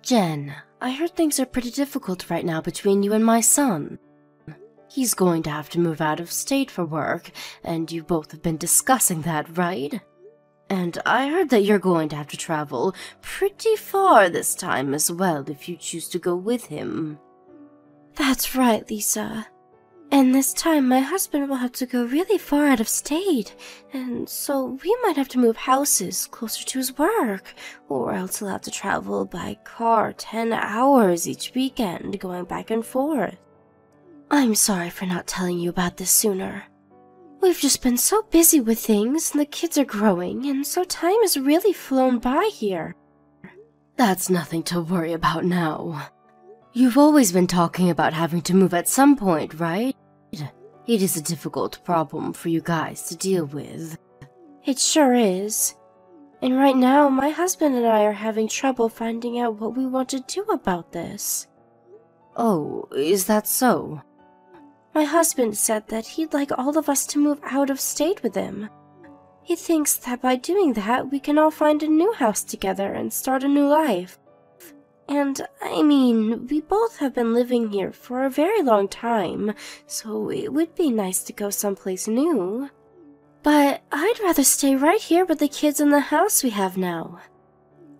Jen, I heard things are pretty difficult right now between you and my son. He's going to have to move out of state for work, and you both have been discussing that, right? And I heard that you're going to have to travel pretty far this time as well if you choose to go with him. That's right, Lisa. And this time my husband will have to go really far out of state, and so we might have to move houses closer to his work, or else he'll have to travel by car 10 hours each weekend going back and forth. I'm sorry for not telling you about this sooner. We've just been so busy with things, and the kids are growing, and so time has really flown by here. That's nothing to worry about now. You've always been talking about having to move at some point, right? It is a difficult problem for you guys to deal with. It sure is. And right now, my husband and I are having trouble finding out what we want to do about this. Oh, is that so? My husband said that he'd like all of us to move out of state with him. He thinks that by doing that, we can all find a new house together and start a new life. And, I mean, we both have been living here for a very long time, so it would be nice to go someplace new. But I'd rather stay right here with the kids in the house we have now.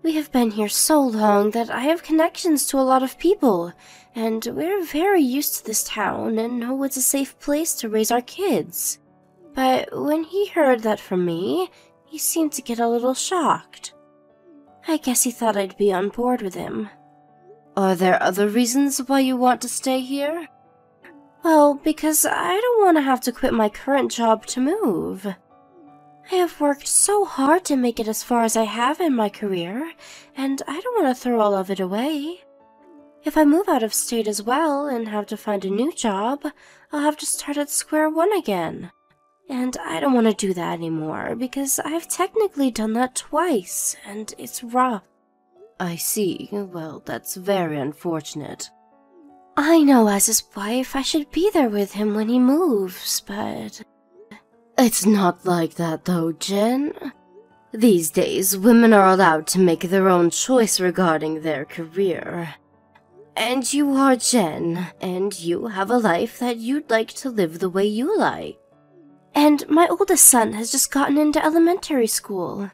We have been here so long that I have connections to a lot of people, and we're very used to this town and know it's a safe place to raise our kids. But when he heard that from me, he seemed to get a little shocked. I guess he thought I'd be on board with him. Are there other reasons why you want to stay here? Well, because I don't want to have to quit my current job to move. I have worked so hard to make it as far as I have in my career, and I don't want to throw all of it away. If I move out of state as well and have to find a new job, I'll have to start at square one again. And I don't want to do that anymore, because I've technically done that twice, and it's rough. I see. Well, that's very unfortunate. I know as his wife I should be there with him when he moves, but... It's not like that though, Jen. These days, women are allowed to make their own choice regarding their career. And you are Jen, and you have a life that you'd like to live the way you like. And my oldest son has just gotten into elementary school.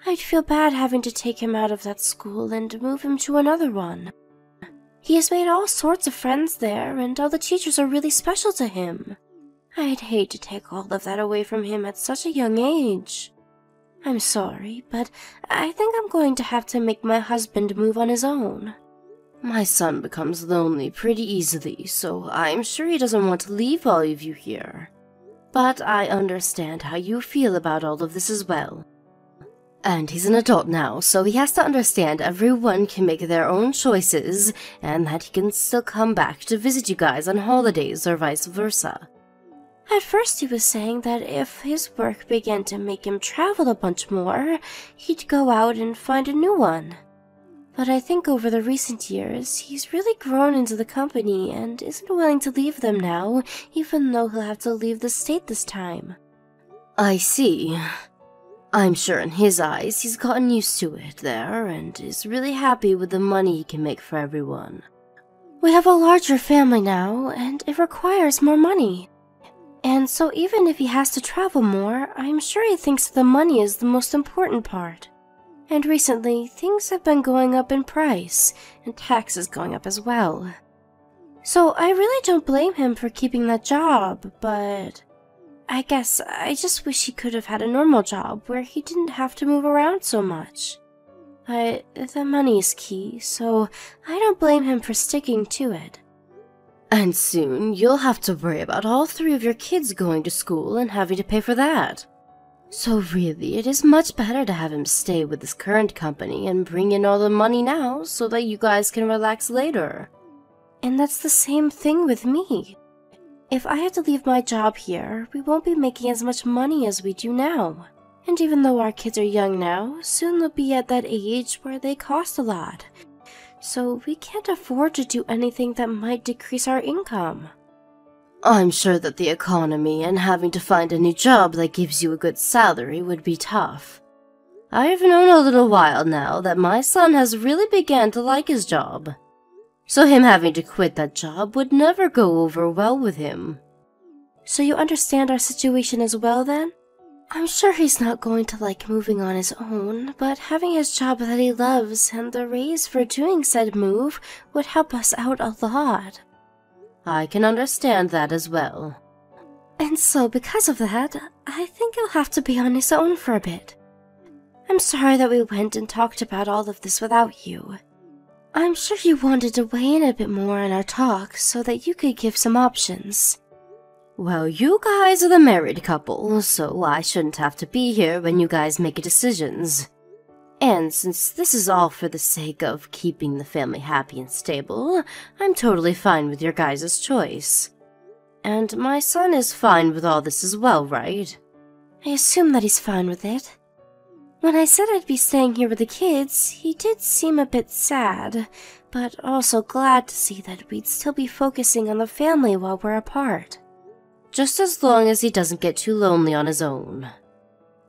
I'd feel bad having to take him out of that school and move him to another one. He has made all sorts of friends there, and all the teachers are really special to him. I'd hate to take all of that away from him at such a young age. I'm sorry, but I think I'm going to have to make my husband move on his own. My son becomes lonely pretty easily, so I'm sure he doesn't want to leave all of you here. But I understand how you feel about all of this as well. And he's an adult now, so he has to understand everyone can make their own choices, and that he can still come back to visit you guys on holidays or vice versa. At first he was saying that if his work began to make him travel a bunch more, he'd go out and find a new one. But I think over the recent years, he's really grown into the company and isn't willing to leave them now, even though he'll have to leave the state this time. I see. I'm sure in his eyes he's gotten used to it there and is really happy with the money he can make for everyone. We have a larger family now, and it requires more money. And so even if he has to travel more, I'm sure he thinks the money is the most important part. And recently, things have been going up in price, and taxes going up as well. So I really don't blame him for keeping that job, but... I guess I just wish he could have had a normal job where he didn't have to move around so much. But the money is key, so I don't blame him for sticking to it. And soon you'll have to worry about all 3 of your kids going to school and having to pay for that. So really, it is much better to have him stay with his current company and bring in all the money now so that you guys can relax later. And that's the same thing with me. If I have to leave my job here, we won't be making as much money as we do now. And even though our kids are young now, soon they'll be at that age where they cost a lot. So we can't afford to do anything that might decrease our income. I'm sure that the economy and having to find a new job that gives you a good salary would be tough. I've known a little while now that my son has really began to like his job. So him having to quit that job would never go over well with him. So you understand our situation as well, then? I'm sure he's not going to like moving on his own, but having his job that he loves and the raise for doing said move would help us out a lot. I can understand that as well. And so because of that, I think he'll have to be on his own for a bit. I'm sorry that we went and talked about all of this without you. I'm sure you wanted to weigh in a bit more in our talk so that you could give some options. Well, you guys are the married couple, so I shouldn't have to be here when you guys make decisions. And since this is all for the sake of keeping the family happy and stable, I'm totally fine with your guys' choice. And my son is fine with all this as well, right? I assume that he's fine with it. When I said I'd be staying here with the kids, he did seem a bit sad, but also glad to see that we'd still be focusing on the family while we're apart. Just as long as he doesn't get too lonely on his own.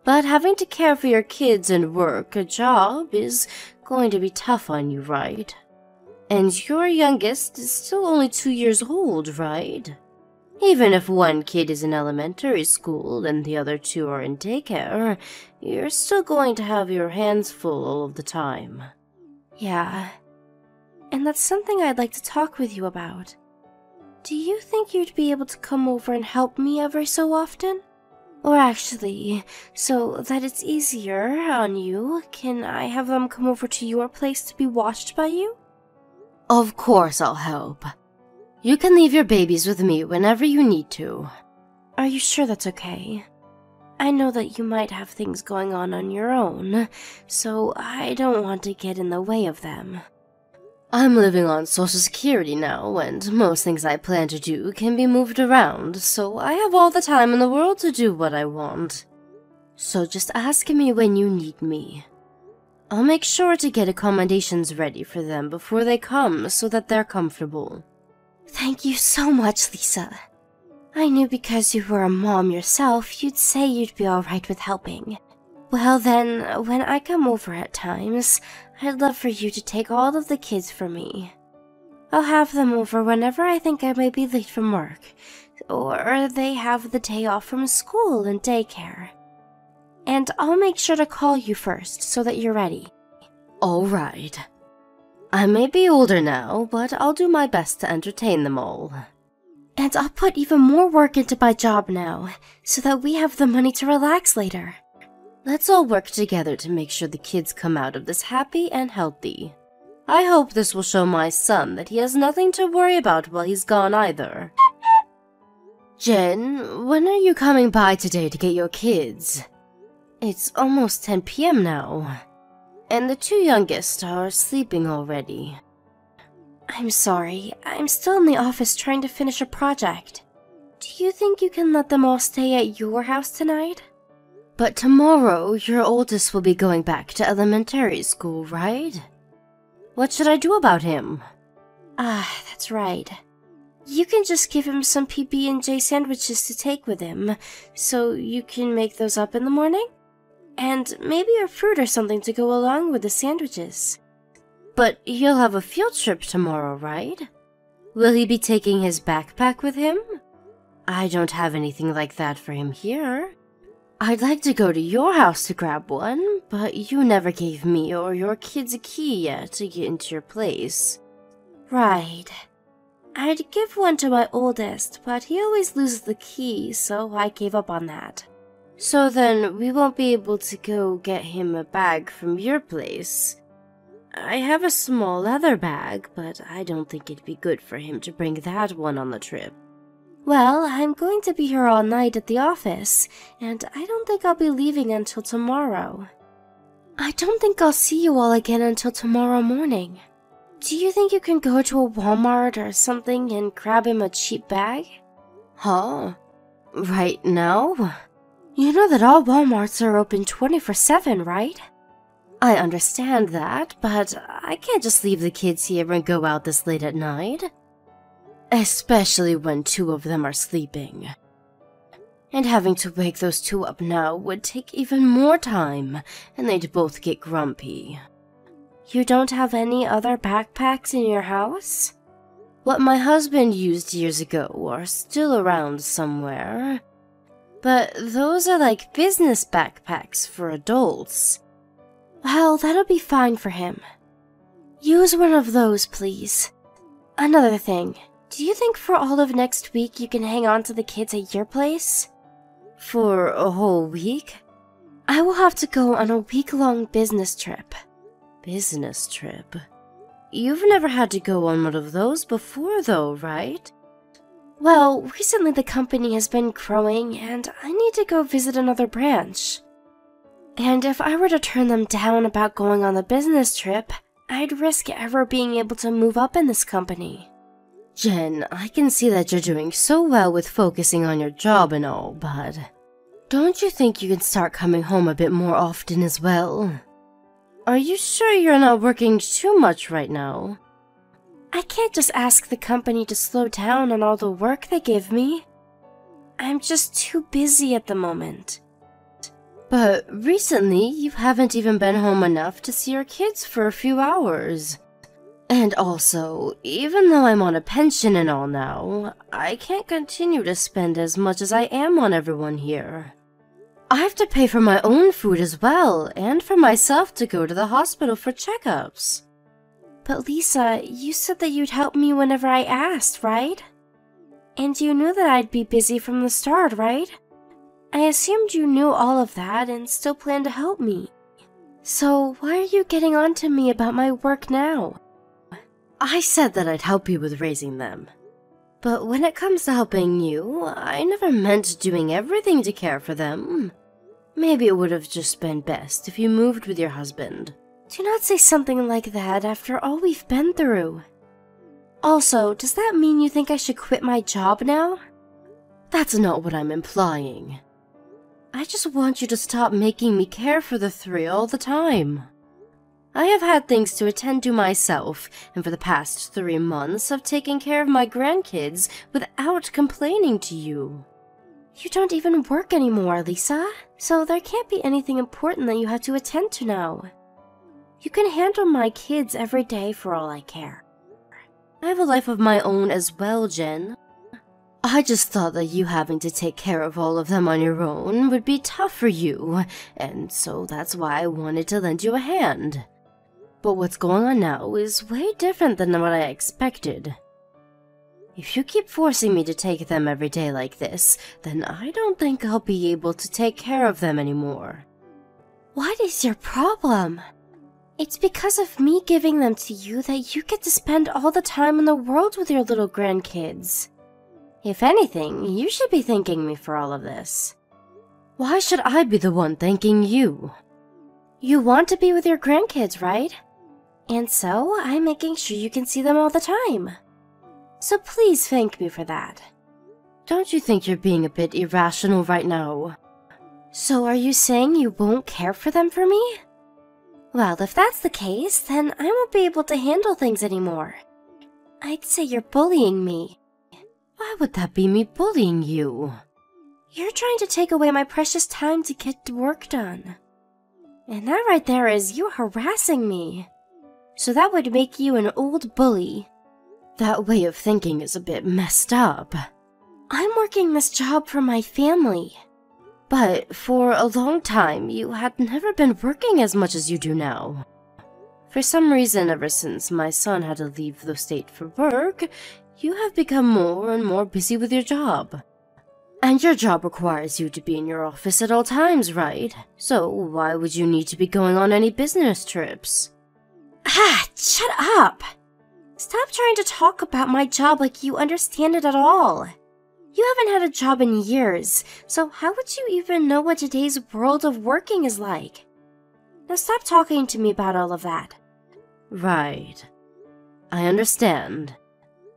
But having to care for your kids and work a job is going to be tough on you, right? And your youngest is still only 2 years old, right? Even if one kid is in elementary school and the other 2 are in daycare, you're still going to have your hands full all of the time. Yeah, and that's something I'd like to talk with you about. Do you think you'd be able to come over and help me every so often? Or actually, so that it's easier on you, can I have them come over to your place to be watched by you? Of course I'll help. You can leave your babies with me whenever you need to. Are you sure that's okay? I know that you might have things going on your own, so I don't want to get in the way of them. I'm living on Social Security now, and most things I plan to do can be moved around, so I have all the time in the world to do what I want. So just ask me when you need me. I'll make sure to get accommodations ready for them before they come so that they're comfortable. Thank you so much, Lisa. I knew because you were a mom yourself, you'd say you'd be alright with helping. Well then, when I come over at times, I'd love for you to take all of the kids for me. I'll have them over whenever I think I may be late from work, or they have the day off from school and daycare. And I'll make sure to call you first so that you're ready. Alright. I may be older now, but I'll do my best to entertain them all. And I'll put even more work into my job now, so that we have the money to relax later. Let's all work together to make sure the kids come out of this happy and healthy. I hope this will show my son that he has nothing to worry about while he's gone either. Jen, when are you coming by today to get your kids? It's almost 10 p.m. now. And the 2 youngest are sleeping already. I'm sorry, I'm still in the office trying to finish a project. Do you think you can let them all stay at your house tonight? But tomorrow, your oldest will be going back to elementary school, right? What should I do about him? That's right. You can just give him some PB&J sandwiches to take with him, so you can make those up in the morning? And maybe a fruit or something to go along with the sandwiches. But he'll have a field trip tomorrow, right? Will he be taking his backpack with him? I don't have anything like that for him here. I'd like to go to your house to grab one, but you never gave me or your kids a key yet to get into your place. Right. I'd give one to my oldest, but he always loses the key, so I gave up on that. So then we won't be able to go get him a bag from your place. I have a small leather bag, but I don't think it'd be good for him to bring that one on the trip. Well, I'm going to be here all night at the office, and I don't think I'll be leaving until tomorrow. I don't think I'll see you all again until tomorrow morning. Do you think you can go to a Walmart or something and grab him a cheap bag? Huh? Right now? You know that all Walmarts are open 24/7, right? I understand that, but I can't just leave the kids here and go out this late at night. Especially when 2 of them are sleeping. And having to wake those two up now would take even more time, and they'd both get grumpy. You don't have any other backpacks in your house? What my husband used years ago are still around somewhere. But those are like business backpacks for adults. Well, that'll be fine for him. Use one of those, please. Another thing, do you think for all of next week you can hang on to the kids at your place? For a whole week? I will have to go on a week-long business trip. Business trip? You've never had to go on one of those before though, right? Well, recently the company has been growing and I need to go visit another branch. And if I were to turn them down about going on the business trip, I'd risk ever being able to move up in this company. Jen, I can see that you're doing so well with focusing on your job and all, but don't you think you can start coming home a bit more often as well? Are you sure you're not working too much right now? I can't just ask the company to slow down on all the work they give me. I'm just too busy at the moment. But recently, you haven't even been home enough to see your kids for a few hours. And also, even though I'm on a pension and all now, I can't continue to spend as much as I am on everyone here. I have to pay for my own food as well, and for myself to go to the hospital for checkups. But Lisa, you said that you'd help me whenever I asked, right? And you knew that I'd be busy from the start, right? I assumed you knew all of that and still planned to help me. So why are you getting on to me about my work now? I said that I'd help you with raising them. But when it comes to helping you, I never meant doing everything to care for them. Maybe it would have just been best if you moved with your husband. Do not say something like that after all we've been through. Also, does that mean you think I should quit my job now? That's not what I'm implying. I just want you to stop making me care for the three all the time. I have had things to attend to myself, and for the past 3 months I've taken care of my grandkids without complaining to you. You don't even work anymore, Lisa, so there can't be anything important that you have to attend to now. You can handle my kids every day for all I care. I have a life of my own as well, Jen. I just thought that you having to take care of all of them on your own would be tough for you, and so that's why I wanted to lend you a hand. But what's going on now is way different than what I expected. If you keep forcing me to take them every day like this, then I don't think I'll be able to take care of them anymore. What is your problem? It's because of me giving them to you that you get to spend all the time in the world with your little grandkids. If anything, you should be thanking me for all of this. Why should I be the one thanking you? You want to be with your grandkids, right? And so, I'm making sure you can see them all the time. So please thank me for that. Don't you think you're being a bit irrational right now? So are you saying you won't care for them for me? Well, if that's the case, then I won't be able to handle things anymore. I'd say you're bullying me. Why would that be me bullying you? You're trying to take away my precious time to get work done. And that right there is you harassing me. So that would make you an old bully. That way of thinking is a bit messed up. I'm working this job for my family. But for a long time, you had never been working as much as you do now. For some reason, ever since my son had to leave the state for work, you have become more and more busy with your job. And your job requires you to be in your office at all times, right? So why would you need to be going on any business trips? Ah, shut up! Stop trying to talk about my job like you understand it at all. You haven't had a job in years, so how would you even know what today's world of working is like? Now stop talking to me about all of that. Right. I understand.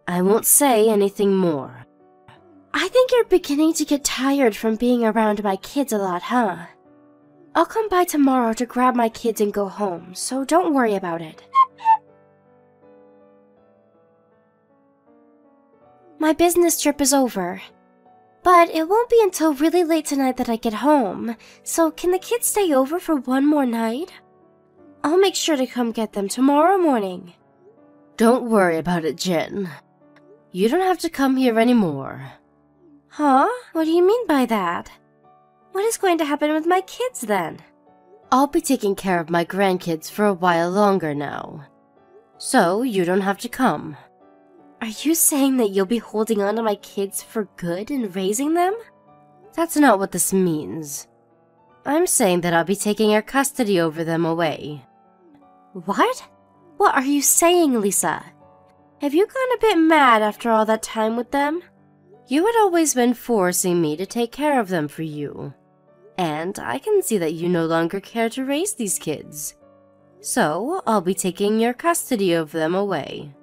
I won't say anything more. I think you're beginning to get tired from being around my kids a lot, huh? I'll come by tomorrow to grab my kids and go home, so don't worry about it. My business trip is over. But it won't be until really late tonight that I get home, so can the kids stay over for one more night? I'll make sure to come get them tomorrow morning. Don't worry about it, Jen. You don't have to come here anymore. Huh? What do you mean by that? What is going to happen with my kids then? I'll be taking care of my grandkids for a while longer now. So you don't have to come. Are you saying that you'll be holding on to my kids for good and raising them? That's not what this means. I'm saying that I'll be taking your custody over them away. What? What are you saying, Lisa? Have you gone a bit mad after all that time with them? You had always been forcing me to take care of them for you. And I can see that you no longer care to raise these kids. So I'll be taking your custody of them away.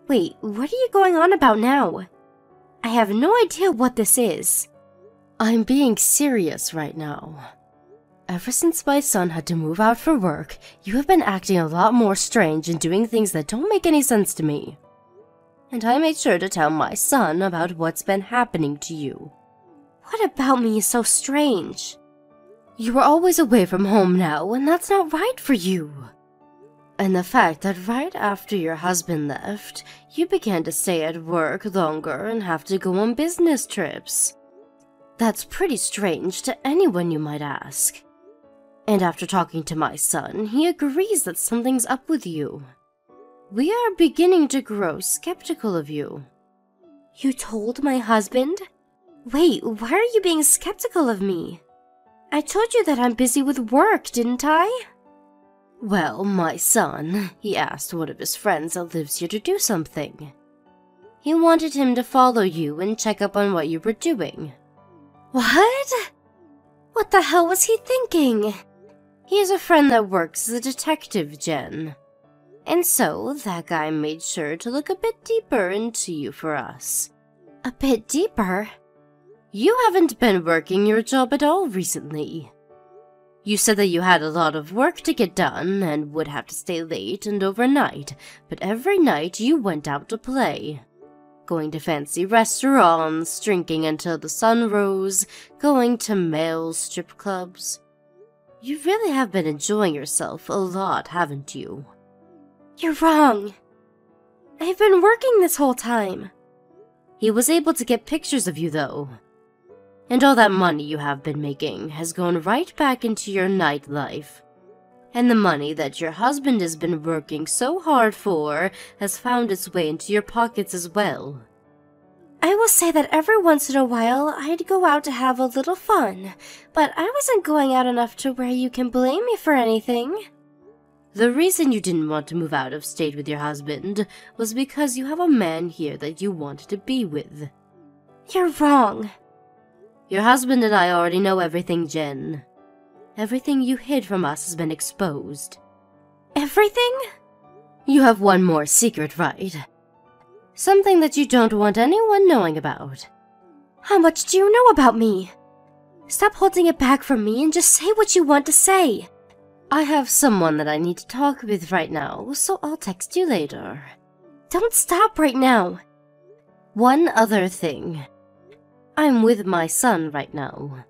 Wait, what are you going on about now? I have no idea what this is. I'm being serious right now. Ever since my son had to move out for work, you have been acting a lot more strange and doing things that don't make any sense to me. And I made sure to tell my son about what's been happening to you. What about me is so strange? You are always away from home now, and that's not right for you. And the fact that right after your husband left, you began to stay at work longer and have to go on business trips. That's pretty strange to anyone, you might ask. And after talking to my son, he agrees that something's up with you. We are beginning to grow skeptical of you. You told my husband? Wait, why are you being skeptical of me? I told you that I'm busy with work, didn't I? Well, my son, he asked one of his friends that lives here to do something. He wanted him to follow you and check up on what you were doing. What? What the hell was he thinking? He has a friend that works as a detective, Jen. And so, that guy made sure to look a bit deeper into you for us. A bit deeper? You haven't been working your job at all recently. You said that you had a lot of work to get done and would have to stay late and overnight, but every night you went out to play. Going to fancy restaurants, drinking until the sun rose, going to male strip clubs. You really have been enjoying yourself a lot, haven't you? You're wrong. I've been working this whole time. He was able to get pictures of you, though. And all that money you have been making has gone right back into your nightlife. And the money that your husband has been working so hard for has found its way into your pockets as well. I will say that every once in a while I'd go out to have a little fun, but I wasn't going out enough to where you can blame me for anything. The reason you didn't want to move out of state with your husband was because you have a man here that you wanted to be with. You're wrong. Your husband and I already know everything, Jen. Everything you hid from us has been exposed. Everything? You have one more secret, right? Something that you don't want anyone knowing about. How much do you know about me? Stop holding it back from me and just say what you want to say. I have someone that I need to talk with right now, so I'll text you later. Don't stop right now. One other thing. I'm with my son right now.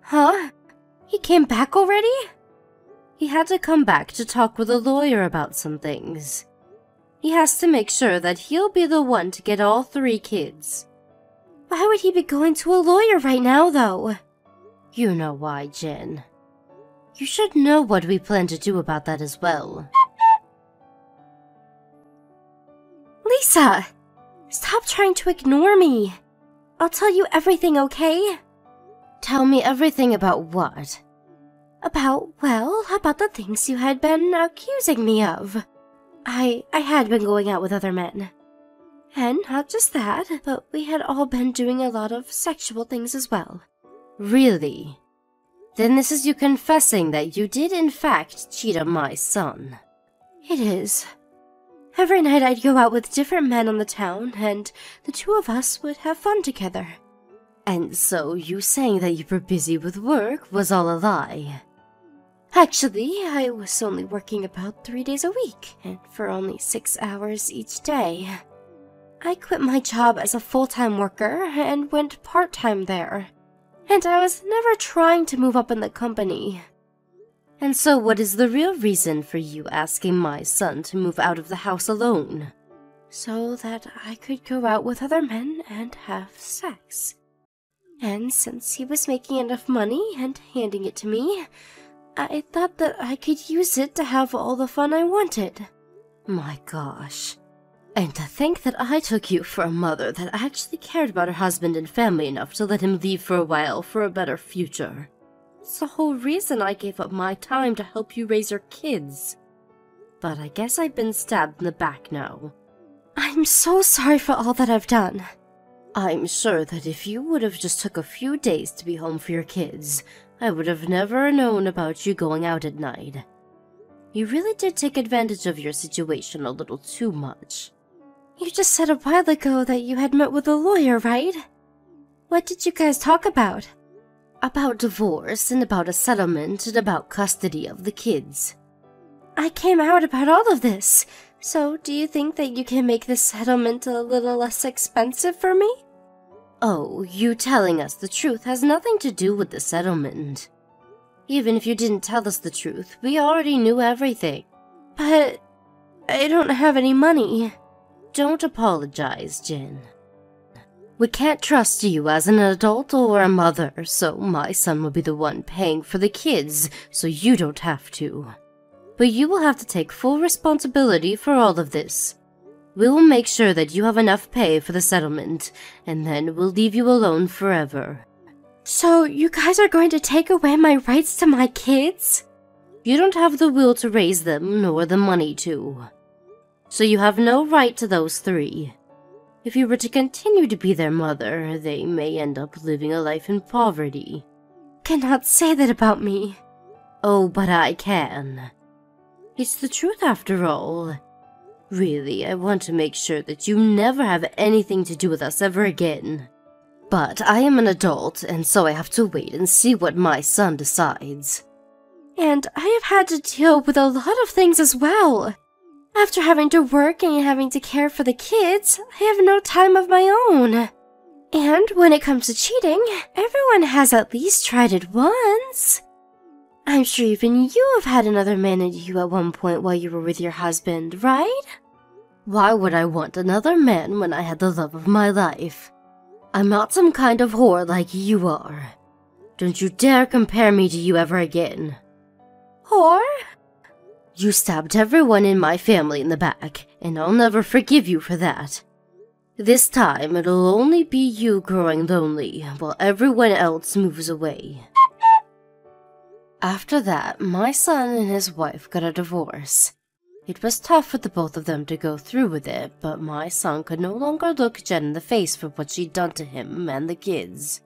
Huh? He came back already? He had to come back to talk with a lawyer about some things. He has to make sure that he'll be the one to get all 3 kids. Why would he be going to a lawyer right now, though? You know why, Jen. You should know what we plan to do about that as well. Lisa! Stop trying to ignore me. I'll tell you everything, okay? Tell me everything about what? About the things you had been accusing me of. I had been going out with other men. And not just that, but we had all been doing a lot of sexual things as well. Really? Then this is you confessing that you did in fact cheat on my son. It is. Every night I'd go out with different men on the town, and the 2 of us would have fun together. And so you saying that you were busy with work was all a lie? Actually, I was only working about 3 days a week, and for only 6 hours each day. I quit my job as a full-time worker and went part-time there. And I was never trying to move up in the company. And so what is the real reason for you asking my son to move out of the house alone? So that I could go out with other men and have sex. And since he was making enough money and handing it to me, I thought that I could use it to have all the fun I wanted. My gosh. And to think that I took you for a mother that actually cared about her husband and family enough to let him leave for a while for a better future. It's the whole reason I gave up my time to help you raise your kids. But I guess I've been stabbed in the back now. I'm so sorry for all that I've done. I'm sure that if you would have just took a few days to be home for your kids, I would have never known about you going out at night. You really did take advantage of your situation a little too much. You just said a while ago that you had met with a lawyer, right? What did you guys talk about? About divorce, and about a settlement, and about custody of the kids. I came out about all of this, so do you think that you can make this settlement a little less expensive for me? Oh, you telling us the truth has nothing to do with the settlement. Even if you didn't tell us the truth, we already knew everything. But I don't have any money. Don't apologize, Jen. We can't trust you as an adult or a mother, so my son will be the one paying for the kids, so you don't have to. But you will have to take full responsibility for all of this. We will make sure that you have enough pay for the settlement, and then we'll leave you alone forever. So you guys are going to take away my rights to my kids? You don't have the will to raise them, nor the money to. So you have no right to those three. If you were to continue to be their mother, they may end up living a life in poverty. Cannot say that about me. Oh, but I can. It's the truth after all. Really, I want to make sure that you never have anything to do with us ever again. But I am an adult, and so I have to wait and see what my son decides. And I have had to deal with a lot of things as well. After having to work and having to care for the kids, I have no time of my own. And when it comes to cheating, everyone has at least tried it once. I'm sure even you have had another man at you at one point while you were with your husband, right? Why would I want another man when I had the love of my life? I'm not some kind of whore like you are. Don't you dare compare me to you ever again. Whore? You stabbed everyone in my family in the back, and I'll never forgive you for that. This time, it'll only be you growing lonely, while everyone else moves away. After that, my son and his wife got a divorce. It was tough for the both of them to go through with it, but my son could no longer look Jen in the face for what she'd done to him and the kids.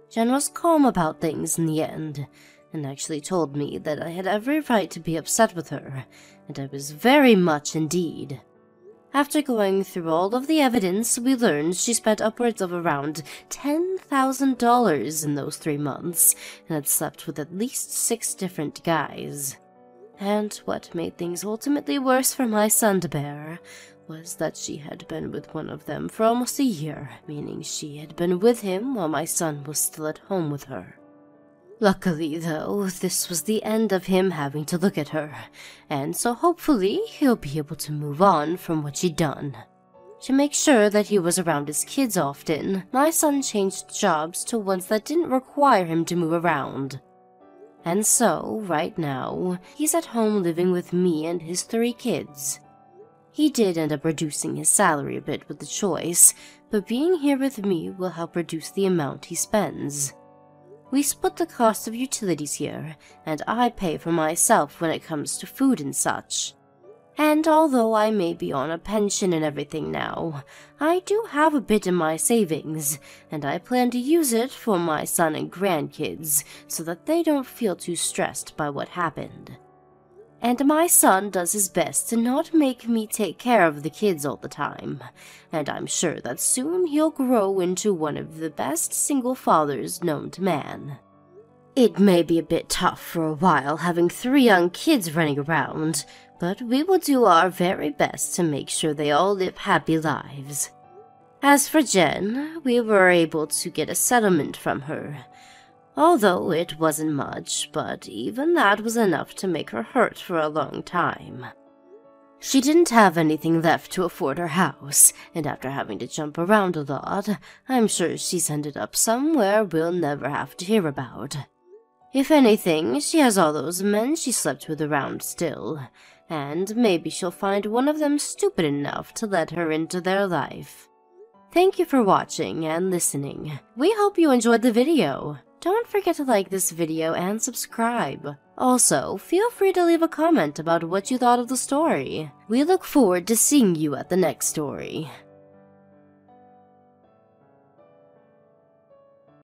Jen was calm about things in the end, and actually told me that I had every right to be upset with her, and I was very much indeed. After going through all of the evidence, we learned she spent upwards of around $10,000 in those 3 months, and had slept with at least 6 different guys. And what made things ultimately worse for my son to bear was that she had been with one of them for almost a year, meaning she had been with him while my son was still at home with her. Luckily, though, this was the end of him having to look at her, and so hopefully he'll be able to move on from what she'd done. To make sure that he was around his kids often, my son changed jobs to ones that didn't require him to move around. And so, right now, he's at home living with me and his 3 kids. He did end up reducing his salary a bit with the choice, but being here with me will help reduce the amount he spends. We split the cost of utilities here, and I pay for myself when it comes to food and such. And although I may be on a pension and everything now, I do have a bit in my savings, and I plan to use it for my son and grandkids so that they don't feel too stressed by what happened. And my son does his best to not make me take care of the kids all the time, and I'm sure that soon he'll grow into one of the best single fathers known to man. It may be a bit tough for a while having 3 young kids running around, but we will do our very best to make sure they all live happy lives. As for Jen, we were able to get a settlement from her. Although it wasn't much, but even that was enough to make her hurt for a long time. She didn't have anything left to afford her house, and after having to jump around a lot, I'm sure she's ended up somewhere we'll never have to hear about. If anything, she has all those men she slept with around still, and maybe she'll find one of them stupid enough to let her into their life. Thank you for watching and listening. We hope you enjoyed the video. Don't forget to like this video and subscribe. Also, feel free to leave a comment about what you thought of the story. We look forward to seeing you at the next story.